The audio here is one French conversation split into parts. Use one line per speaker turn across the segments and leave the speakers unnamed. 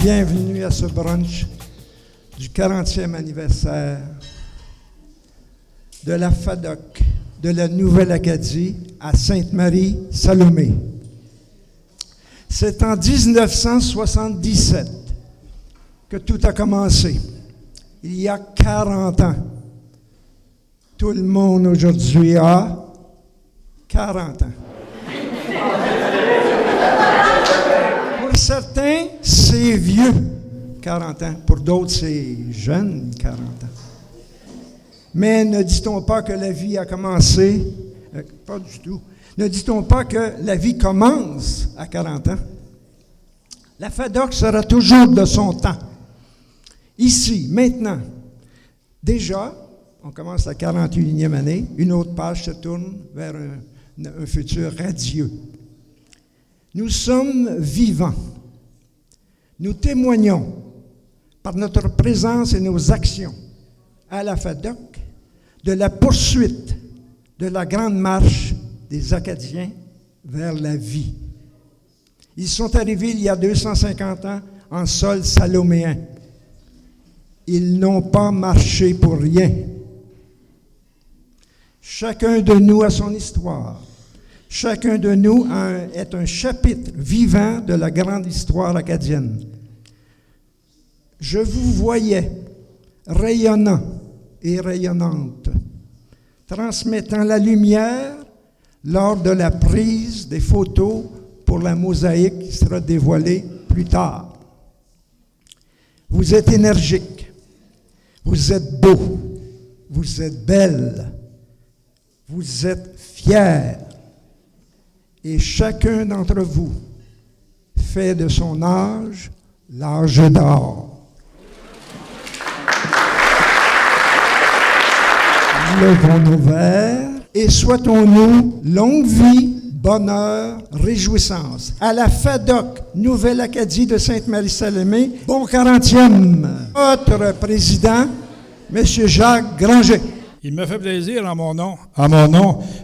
bienvenue à ce brunch du 40e anniversaire de la FADOC de la Nouvelle-Acadie à Sainte-Marie-Salomé. C'est en 1977 que tout a commencé, il y a 40 ans. Tout le monde aujourd'hui a 40 ans. Pour certains, c'est vieux, 40 ans. Pour d'autres, c'est jeune, 40 ans. Mais ne dit-on pas que la vie a commencé? Pas du tout. Ne dit-on pas que la vie commence à 40 ans? La FADOC sera toujours de son temps. Ici, maintenant. Déjà, on commence la 41e année. Une autre page se tourne vers un futur radieux. Nous sommes vivants. Nous témoignons par notre présence et nos actions à la FADOC de la poursuite de la grande marche des Acadiens vers la vie. Ils sont arrivés il y a 250 ans en sol saloméen. Ils n'ont pas marché pour rien. Chacun de nous a son histoire. Chacun de nous est un chapitre vivant de la grande histoire acadienne. Je vous voyais rayonnant et rayonnante, transmettant la lumière lors de la prise des photos pour la mosaïque qui sera dévoilée plus tard. Vous êtes énergique, vous êtes beau, vous êtes belle, vous êtes fiers. Et chacun d'entre vous fait de son âge l'âge d'or. Levons nos verres et souhaitons-nous longue vie, bonheur, réjouissance. À la FADOC Nouvelle-Acadie de Sainte-Marie-Salomé, bon 40e. Votre président, M. Jacques Granger.
Il me fait plaisir en mon nom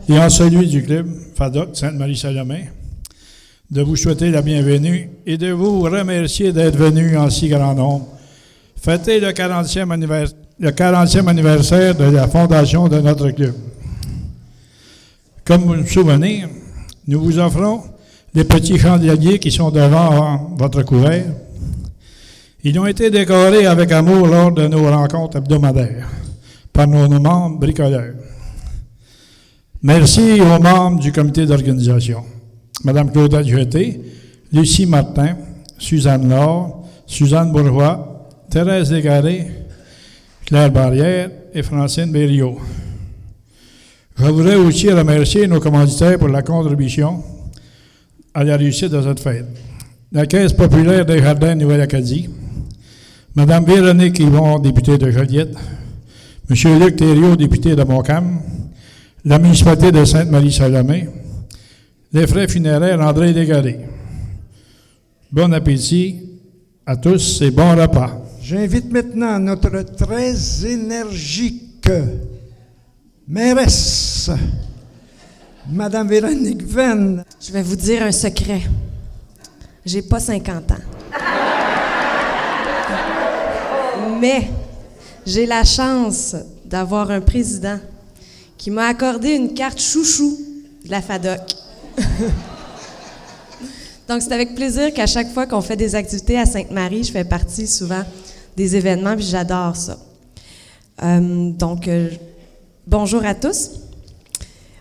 et en celui du club FADOC Sainte-Marie-Salomé de vous souhaiter la bienvenue et de vous remercier d'être venus en si grand nombre. Fêter le 40e anniversaire de la fondation de notre club. Comme vous vous souvenez, nous vous offrons les petits chandeliers qui sont devant votre couvert. Ils ont été décorés avec amour lors de nos rencontres hebdomadaires par nos membres bricoleurs. Merci aux membres du comité d'organisation. Mme Claudette Jeté, Lucie Martin, Suzanne Laure, Suzanne Bourgeois, Thérèse Desgarrés, Claire Barrière et Francine Berriot. Je voudrais aussi remercier nos commanditaires pour la contribution à la réussite de cette fête. La Caisse populaire des Jardins Nouvelle-Acadie, Mme Véronique Yvon, députée de Joliette, M. Luc Thériault, député de Montcalm, la municipalité de Sainte-Marie-Salomé, les frais funéraires André Desgarrés. Bon appétit à tous et bon repas.
J'invite maintenant notre très énergique mairesse, Mme Véronique Venn.
Je vais vous dire un secret. J'ai pas 50 ans. Mais j'ai la chance d'avoir un président qui m'a accordé une carte chouchou de la FADOC. Donc, c'est avec plaisir qu'à chaque fois qu'on fait des activités à Sainte-Marie, je fais partie souvent des événements, puis j'adore ça. Bonjour à tous.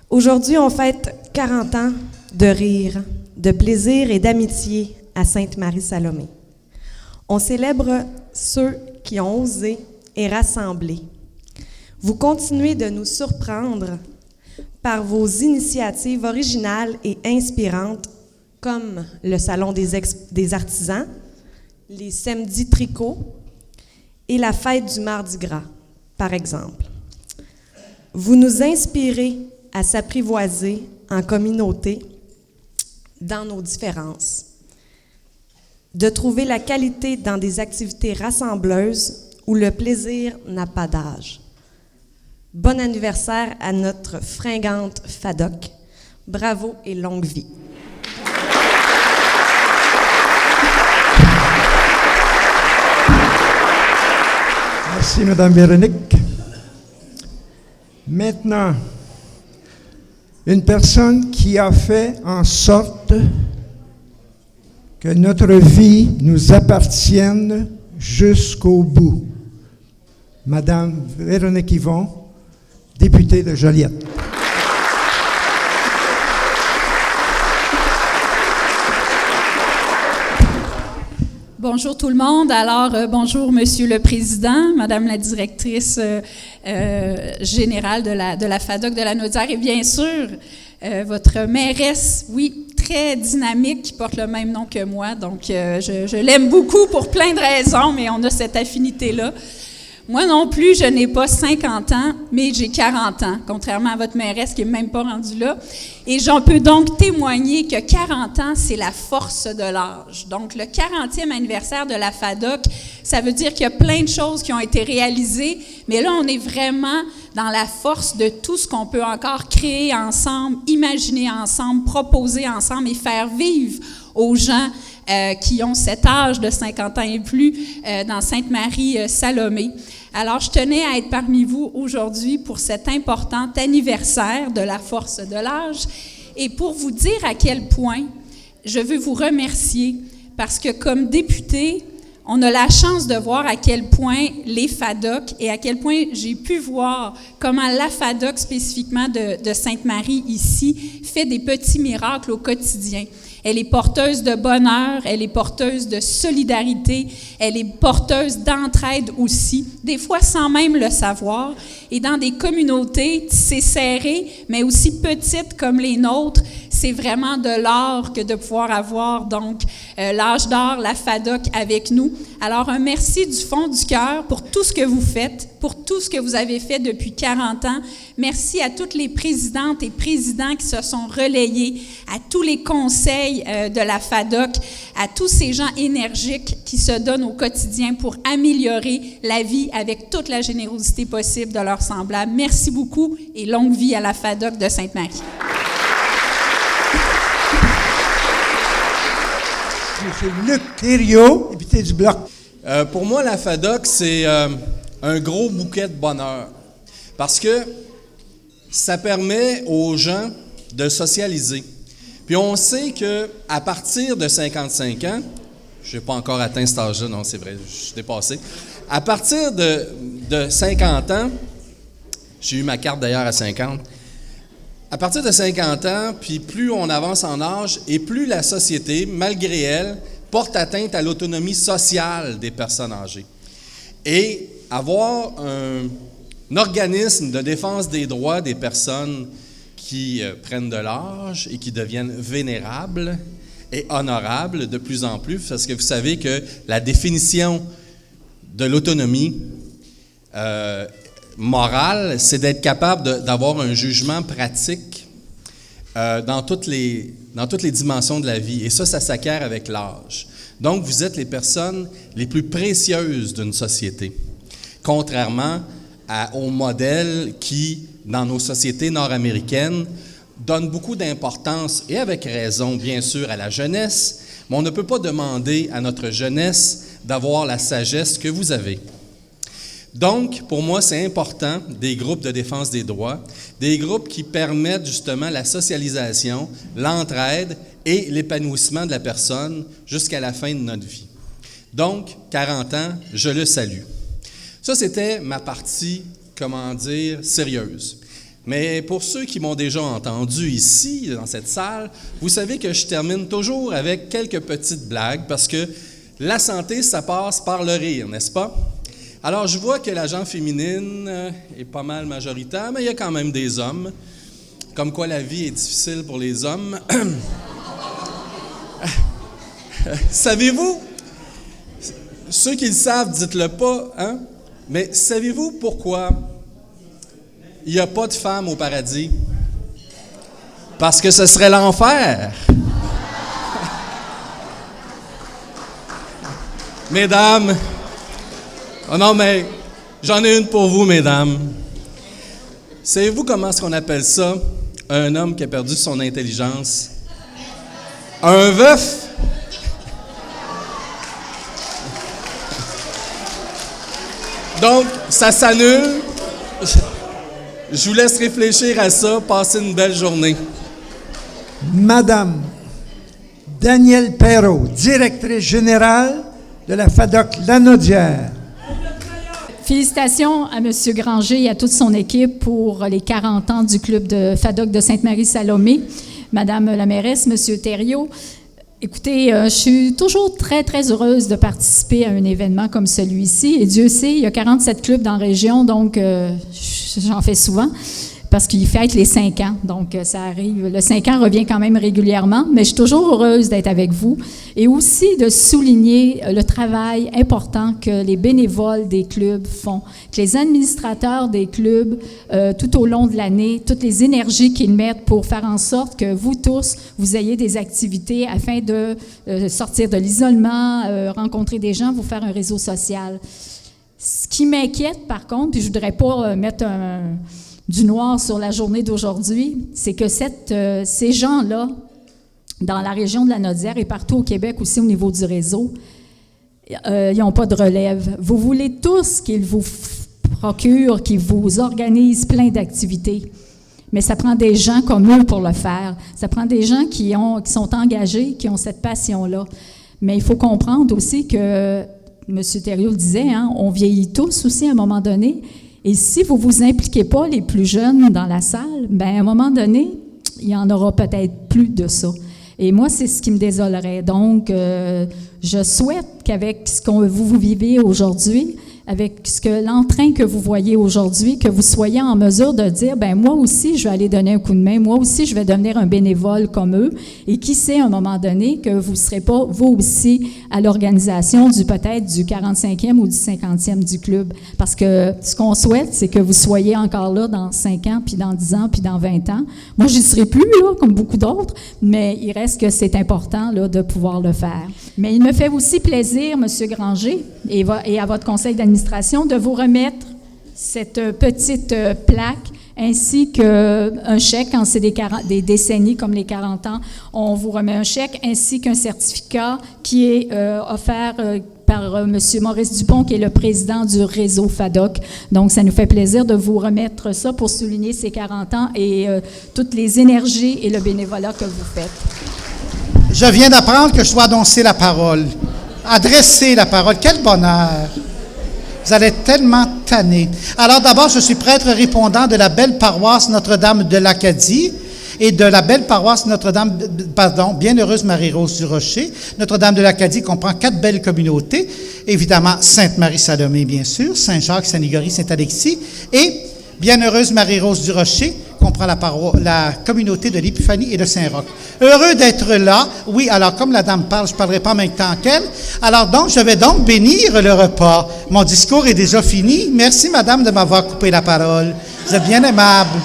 Aujourd'hui, on fête 40 ans de rire, de plaisir et d'amitié à Sainte-Marie-Salomé. On célèbre ceux qui ont osé et rassemblé. Vous continuez de nous surprendre par vos initiatives originales et inspirantes, comme le Salon des artisans, les samedis tricots et la fête du Mardi Gras, par exemple. Vous nous inspirez à s'apprivoiser en communauté dans nos différences, de trouver la qualité dans des activités rassembleuses où le plaisir n'a pas d'âge. Bon anniversaire à notre fringante FADOC. Bravo et longue vie.
Merci, Mme Véronique. Maintenant, une personne qui a fait en sorte que notre vie nous appartienne jusqu'au bout. Madame Véronique Yvon, députée de Joliette.
Bonjour tout le monde. Alors, bonjour Monsieur le Président, Madame la Directrice générale de la FADOC de la Naudière et bien sûr, votre mairesse, oui, très dynamique, qui porte le même nom que moi. Donc, je l'aime beaucoup pour plein de raisons, mais on a cette affinité-là. Moi non plus, je n'ai pas 50 ans, mais j'ai 40 ans, contrairement à votre mairesse qui n'est même pas rendue là. Et j'en peux donc témoigner que 40 ans, c'est la force de l'âge. Donc, le 40e anniversaire de la FADOC, ça veut dire qu'il y a plein de choses qui ont été réalisées, mais là, on est vraiment dans la force de tout ce qu'on peut encore créer ensemble, imaginer ensemble, proposer ensemble et faire vivre aux gens qui ont cet âge de 50 ans et plus dans Sainte-Marie-Salomé. Alors, je tenais à être parmi vous aujourd'hui pour cet important anniversaire de la force de l'âge et pour vous dire à quel point je veux vous remercier parce que comme député, on a la chance de voir à quel point les FADOC et à quel point j'ai pu voir comment la FADOC spécifiquement de Sainte-Marie ici fait des petits miracles au quotidien. Elle est porteuse de bonheur, elle est porteuse de solidarité, elle est porteuse d'entraide aussi, des fois sans même le savoir. Et dans des communautés tissées serrées, mais aussi petites comme les nôtres, c'est vraiment de l'or que de pouvoir avoir donc l'âge d'or, la FADOC avec nous. Alors un merci du fond du cœur pour tout ce que vous faites, pour tout ce que vous avez fait depuis 40 ans. Merci à toutes les présidentes et présidents qui se sont relayés, à tous les conseils de la FADOC, à tous ces gens énergiques qui se donnent au quotidien pour améliorer la vie avec toute la générosité possible de leurs semblables. Merci beaucoup et longue vie à la FADOC de Sainte-Marie.
M. Luc Thériault, député du Bloc.
Pour moi, la FADOC, c'est un gros bouquet de bonheur parce que ça permet aux gens de socialiser. Puis on sait qu'à partir de 55 ans, je n'ai pas encore atteint cet âge-là, non, c'est vrai, je suis dépassé. À partir de 50 ans, j'ai eu ma carte d'ailleurs à 50, à partir de 50 ans, puis plus on avance en âge et plus la société, malgré elle, porte atteinte à l'autonomie sociale des personnes âgées. Et avoir un organisme de défense des droits des personnes qui prennent de l'âge et qui deviennent vénérables et honorables de plus en plus, parce que vous savez que la définition de l'autonomie morale, c'est d'être capable d'avoir un jugement pratique dans toutes les dimensions de la vie. Et ça s'acquiert avec l'âge. Donc, vous êtes les personnes les plus précieuses d'une société, contrairement au modèle qui, dans nos sociétés nord-américaines, donne beaucoup d'importance, et avec raison, bien sûr, à la jeunesse, mais on ne peut pas demander à notre jeunesse d'avoir la sagesse que vous avez. Donc, pour moi, c'est important, des groupes de défense des droits, des groupes qui permettent justement la socialisation, l'entraide et l'épanouissement de la personne jusqu'à la fin de notre vie. Donc, 40 ans, je le salue. Ça, c'était ma partie, sérieuse. Mais pour ceux qui m'ont déjà entendu ici, dans cette salle, vous savez que je termine toujours avec quelques petites blagues parce que la santé, ça passe par le rire, n'est-ce pas? Alors, je vois que la gente féminine est pas mal majoritaire, mais il y a quand même des hommes. Comme quoi la vie est difficile pour les hommes. Savez-vous, ceux qui le savent, dites-le pas, hein? Mais savez-vous pourquoi il n'y a pas de femmes au paradis? Parce que ce serait l'enfer. Mesdames, oh non, mais j'en ai une pour vous, mesdames. Savez-vous comment est-ce qu'on appelle ça, un homme qui a perdu son intelligence? Un veuf? Donc, ça s'annule. Je vous laisse réfléchir à ça. Passez une belle journée.
Madame Danielle Perrault, directrice générale de la FADOC Lanaudière.
Félicitations à M. Granger et à toute son équipe pour les 40 ans du club de FADOC de Sainte-Marie-Salomé. Madame la mairesse, M. Thériault, écoutez, je suis toujours très, très heureuse de participer à un événement comme celui-ci. Et Dieu sait, il y a 47 clubs dans la région, donc j'en fais souvent parce qu'il fête les 5 ans. Donc, ça arrive. Le 5 ans revient quand même régulièrement, mais je suis toujours heureuse d'être avec vous et aussi de souligner le travail important que les bénévoles des clubs font, que les administrateurs des clubs, tout au long de l'année, toutes les énergies qu'ils mettent pour faire en sorte que vous tous, vous ayez des activités afin de sortir de l'isolement, rencontrer des gens, vous faire un réseau social. Ce qui m'inquiète, par contre, puis je ne voudrais pas mettre du noir sur la journée d'aujourd'hui, c'est que ces gens-là, dans la région de la Lanaudière et partout au Québec aussi au niveau du réseau, ils n'ont pas de relève. Vous voulez tous qu'ils vous procurent, qu'ils vous organisent plein d'activités, mais ça prend des gens comme eux pour le faire. Ça prend des gens qui sont engagés, qui ont cette passion-là. Mais il faut comprendre aussi que, M. Thériault le disait, hein, on vieillit tous aussi à un moment donné. Et si vous ne vous impliquez pas, les plus jeunes, dans la salle, bien, à un moment donné, il n'y en aura peut-être plus de ça. Et moi, c'est ce qui me désolerait. Donc, je souhaite qu'avec ce que vous vivez aujourd'hui, avec l'entrain que vous voyez aujourd'hui, que vous soyez en mesure de dire, ben moi aussi, je vais aller donner un coup de main, moi aussi, je vais devenir un bénévole comme eux, et qui sait, à un moment donné, que vous ne serez pas, vous aussi, à l'organisation peut-être du 45e ou du 50e du club. Parce que ce qu'on souhaite, c'est que vous soyez encore là dans 5 ans, puis dans 10 ans, puis dans 20 ans. Moi, je n'y serai plus, là, comme beaucoup d'autres, mais il reste que c'est important, là, de pouvoir le faire. Mais il me fait aussi plaisir, M. Granger, et à votre conseil d'administration, de vous remettre cette petite plaque ainsi qu'un chèque quand c'est des décennies comme les 40 ans. On vous remet un chèque ainsi qu'un certificat qui est offert par M. Maurice Dupont, qui est le président du réseau FADOC. Donc, ça nous fait plaisir de vous remettre ça pour souligner ces 40 ans et toutes les énergies et le bénévolat que vous faites.
Je viens d'apprendre que je dois annoncer la parole, adresser la parole. Quel bonheur! Vous allez être tellement tannés. Alors d'abord, je suis prêtre répondant de la belle paroisse Notre-Dame de l'Acadie et de la belle paroisse Bienheureuse Marie-Rose du Rocher. Notre-Dame de l'Acadie comprend 4 belles communautés. Évidemment, Sainte-Marie-Salomé, bien sûr, Saint-Jacques, Saint-Nigory, Saint-Alexis. Et Bienheureuse Marie-Rose du Rocher comprend la communauté de l'Épiphanie et de Saint-Roch. Heureux d'être là. Oui, alors comme la dame parle, je ne parlerai pas en même temps qu'elle. Alors donc, je vais donc bénir le repas. Mon discours est déjà fini. Merci, madame, de m'avoir coupé la parole. Vous êtes bien aimable.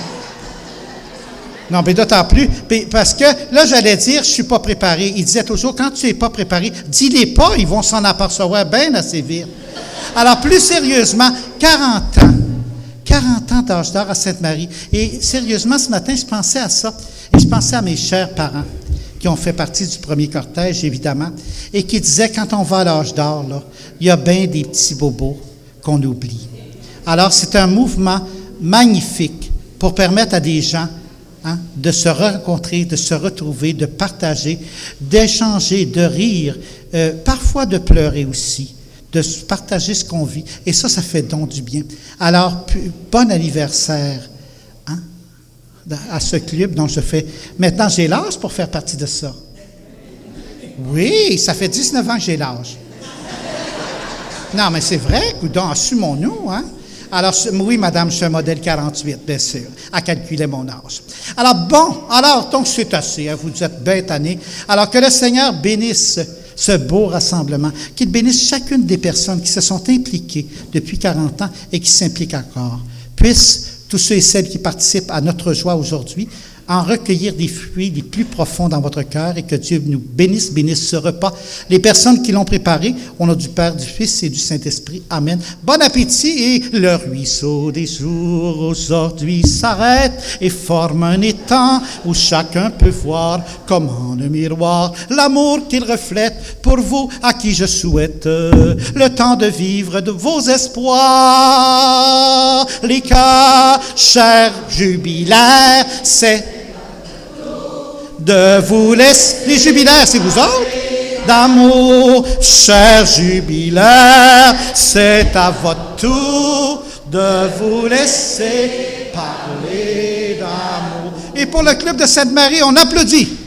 Non, mais d'autant plus, parce que là, j'allais dire, je ne suis pas préparé. Il disait toujours, quand tu n'es pas préparé, dis-les pas, ils vont s'en apercevoir bien assez vite. Alors, plus sérieusement, 40 ans. 40 ans d'âge d'or à Sainte-Marie. Et sérieusement, ce matin, je pensais à ça. Et je pensais à mes chers parents, qui ont fait partie du premier cortège, évidemment, et qui disaient, quand on va à l'âge d'or, là, il y a bien des petits bobos qu'on oublie. Alors, c'est un mouvement magnifique pour permettre à des gens de se rencontrer, de se retrouver, de partager, d'échanger, de rire, parfois de pleurer aussi, de partager ce qu'on vit. Et ça fait donc du bien. Alors, bon anniversaire à ce club dont je fais... Maintenant, j'ai l'âge pour faire partie de ça. Oui, ça fait 19 ans que j'ai l'âge. Non, mais c'est vrai, coudonc, assumons-nous, hein? Alors, oui, madame, je suis un modèle 48, bien sûr, à calculer mon âge. Alors, donc c'est assez, hein, vous êtes bien tannés. Alors, que le Seigneur bénisse ce beau rassemblement, qu'il bénisse chacune des personnes qui se sont impliquées depuis 40 ans et qui s'impliquent encore. Puissent tous ceux et celles qui participent à notre joie aujourd'hui en recueillir des fruits les plus profonds dans votre cœur et que Dieu nous bénisse ce repas. Les personnes qui l'ont préparé, au nom du Père, du Fils et du Saint-Esprit. Amen. Bon appétit et le ruisseau des jours aujourd'hui s'arrête et forme un étang où chacun peut voir comme en un miroir l'amour qu'il reflète pour vous à qui je souhaite le temps de vivre de vos espoirs. Les cachers jubilaires, c'est de vous laisser. Les jubilaires, c'est vous autres? D'amour, chers jubilaires, c'est à votre tour de vous laisser parler d'amour. Et pour le club de Sainte-Marie, on applaudit.